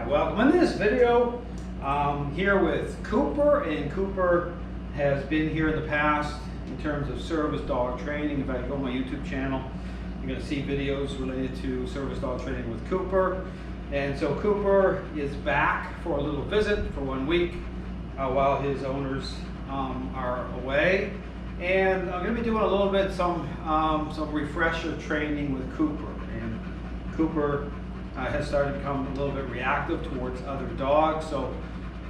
welcome. In this video, here with Cooper, and Cooper has been here in the past in terms of service dog training. If I go on my YouTube channel, you're going to see videos related to service dog training with Cooper. And so Cooper is back for a little visit for 1 week while his owners are away. And I'm going to be doing a little bit some refresher training with Cooper. And Cooper has started to become a little bit reactive towards other dogs. So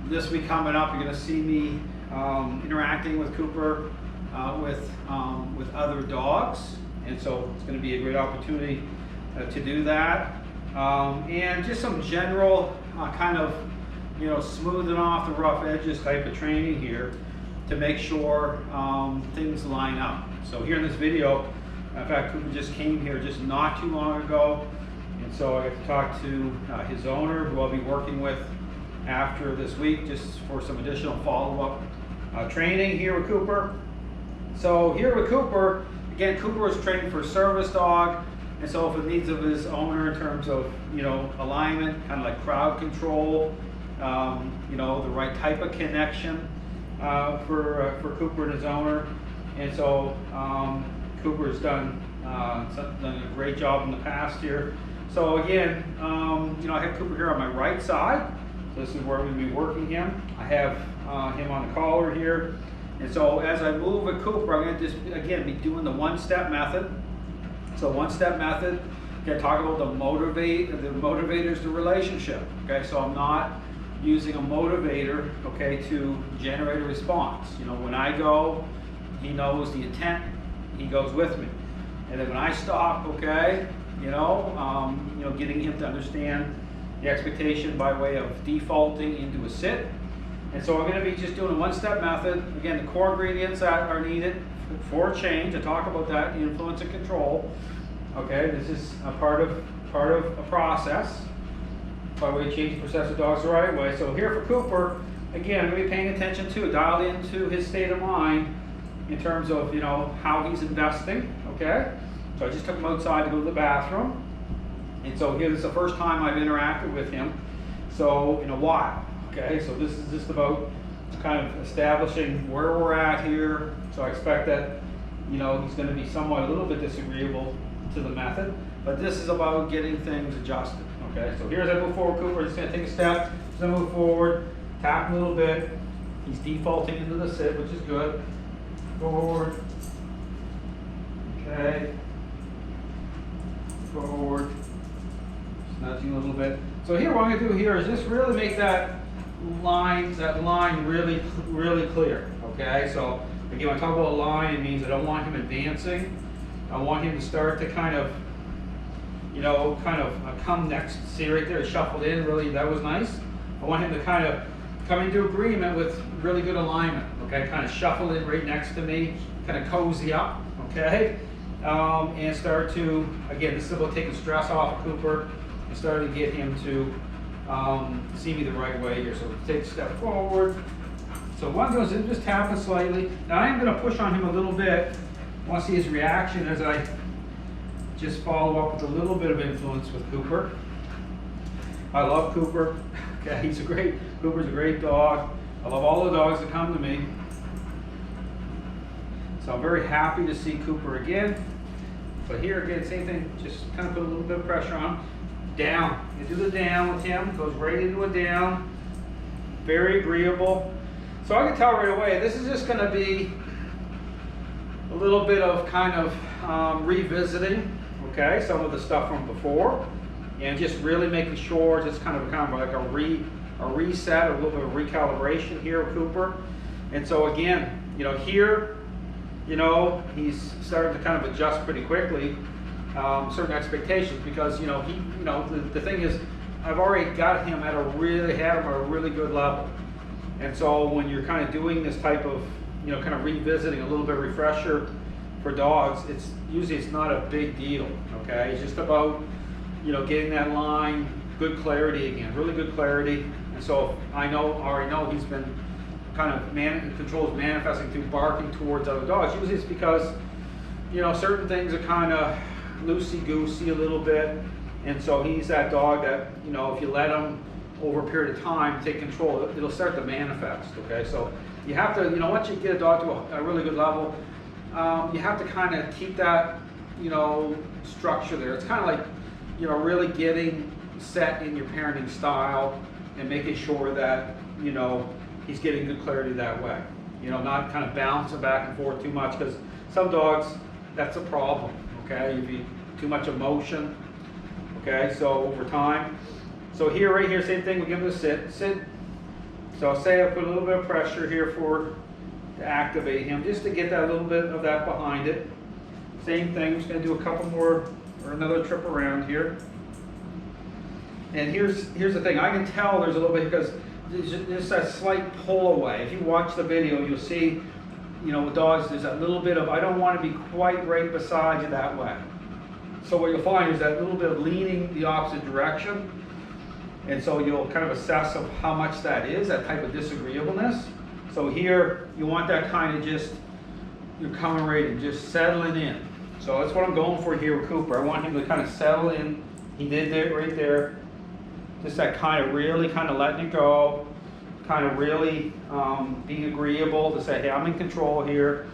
this week coming up, you're going to see me interacting with Cooper with other dogs. And so it's going to be a great opportunity to do that. And just some general kind of, smoothing off the rough edges type of training here to make sure things line up. So here in this video, in fact, Cooper just came here just not too long ago. And so I get to talk to his owner, who I'll be working with after this week, just for some additional follow-up training here with Cooper. So here with Cooper, again, Cooper was trained for service dog, and so for the needs of his owner in terms of alignment, kind of like crowd control, the right type of connection for Cooper and his owner. And so Cooper has done a great job in the past here. So again, I have Cooper here on my right side. So this is where we'll be working him. I have him on the collar here. And so as I move with Cooper, I'm going to just, again, be doing the one-step method. So one-step method, okay, talk about the motivators, the relationship. Okay, so I'm not using a motivator, okay, to generate a response. When I go, he knows the intent, he goes with me. And then when I stop, okay, getting him to understand the expectation by way of defaulting into a sit. And so I'm going to be just doing a one-step method. Again, the core ingredients that are needed for change. I talk about that, influence and control. Okay, this is a part of a process by way of changing process of dogs the right way. So here for Cooper, again, I'm going to be paying attention to, dialed into his state of mind in terms of how he's investing. Okay, so I just took him outside to go to the bathroom. And so here, this is the first time I've interacted with him, so in a while. Okay, so this is just about kind of establishing where we're at here. So I expect that he's going to be somewhat a little bit disagreeable to the method, but this is about getting things adjusted. Okay, so here as I move forward, Cooper is going to take a step. As I move forward, tap a little bit. He's defaulting into the sit, which is good. Forward. Okay. Forward. Nudging a little bit. So here, what I'm going to do here is just really make that line really, really clear. Okay. So again, when I talk about a line, it means I don't want him advancing. I want him to start to kind of come next. See right there, shuffled in. Really, that was nice. I want him to kind of come into agreement with really good alignment. Okay. Kind of shuffle in right next to me. Kind of cozy up. Okay. And start to, again, this is about taking stress off of Cooper and starting to get him to see me the right way here. So take a step forward. So one goes in, just tap it slightly. Now I am going to push on him a little bit. I want to see his reaction as I just follow up with a little bit of influence with Cooper. I love Cooper. Okay, Cooper's a great dog. I love all the dogs that come to me. So I'm very happy to see Cooper again. But here again, same thing, just kind of put a little bit of pressure on. Down. You do the down with him, goes right into a down. Very agreeable. So I can tell right away, this is just going to be a little bit of kind of revisiting, okay, some of the stuff from before, and just really making sure, just kind of like a reset, a little bit of recalibration here with Cooper. And so again, here, he's starting to kind of adjust pretty quickly, certain expectations, because the thing is, I've already got him at a really good level. And so when you're kind of doing this type of kind of revisiting, a little bit of refresher for dogs, it's usually not a big deal. Okay, it's just about getting that line, good clarity again, really good clarity. And so I already know he's been kind of controls manifesting through barking towards other dogs. Usually it's because certain things are kind of loosey-goosey a little bit, and so he's that dog that if you let him over a period of time, take control, it'll start to manifest, okay? So you have to, once you get a dog to a really good level, you have to kind of keep that, structure there. It's kind of like, really getting set in your parenting style and making sure that, he's getting good clarity that way. Not kind of bouncing back and forth too much, because some dogs, that's a problem, okay? If you too much emotion, okay? So over time, so here, right here, same thing, we give him a sit. So I'll say I put a little bit of pressure here to activate him, just to get that little bit of that behind it. Same thing, I'm just gonna do a couple more, or another trip around here. And here's the thing, I can tell there's a little bit, because there's that slight pull away. If you watch the video, you'll see, with dogs, there's that little bit of, I don't want to be quite right beside you that way. So what you'll find is that little bit of leaning the opposite direction. And so you'll kind of assess of how much that is, that type of disagreeableness. So here, you want that kind of just, you're coming right and just settling in. So that's what I'm going for here with Cooper. I want him to kind of settle in. He did that right there. Just that kind of really kind of letting it go, kind of really being agreeable to say, hey, I'm in control here,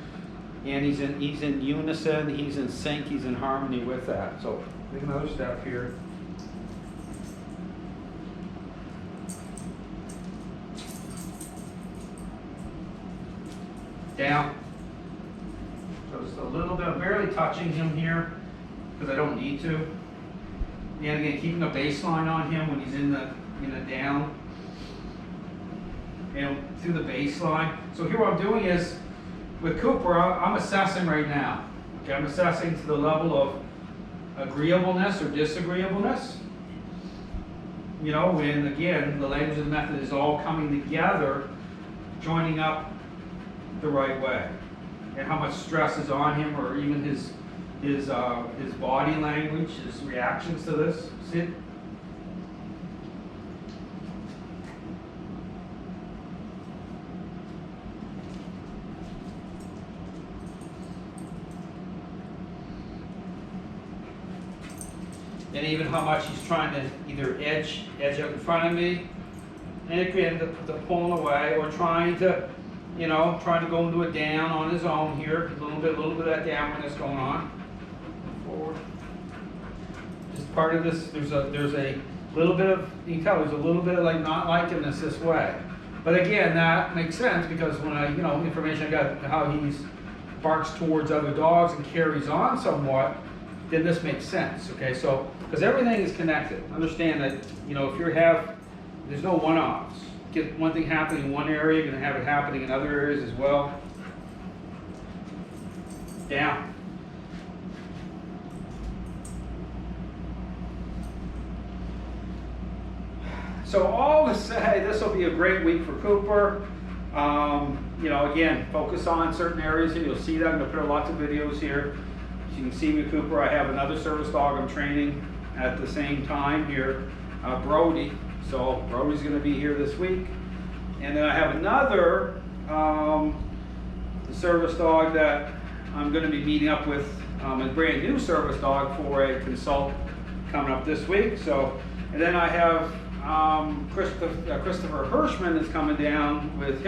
and he's in unison, he's in sync, he's in harmony with that. So take another step here. Down. So just a little bit, I'm barely touching him here because I don't need to. And again, keeping a baseline on him when he's in the down, through the baseline. So here what I'm doing is, with Cooper, I'm assessing right now. Okay, I'm assessing to the level of agreeableness or disagreeableness. When again, the language of the method is all coming together, joining up the right way. And how much stress is on him, or even his body language, his reactions to this. Sit. And even how much he's trying to either edge up in front of me, and it could end up pulling away, or trying to go into a down on his own here. A little bit of that downwardness going on. Forward. Just part of this, there's a little bit of, you can tell there's a little bit of like not liking this way. But again, that makes sense, because when I, information I got how he's barks towards other dogs and carries on somewhat, then this makes sense, okay? So, because everything is connected. Understand that, there's no one-offs. Get one thing happening in one area, you're going to have it happening in other areas as well. Down. So all to say, this will be a great week for Cooper. Again, focus on certain areas here. You'll see that. I'm going to put lots of videos here. As you can see with Cooper, I have another service dog I'm training at the same time here, Brody. So Brody's going to be here this week. And then I have another service dog that I'm going to be meeting up with, a brand new service dog for a consult coming up this week. So, and then I have Christopher Hirschman is coming down with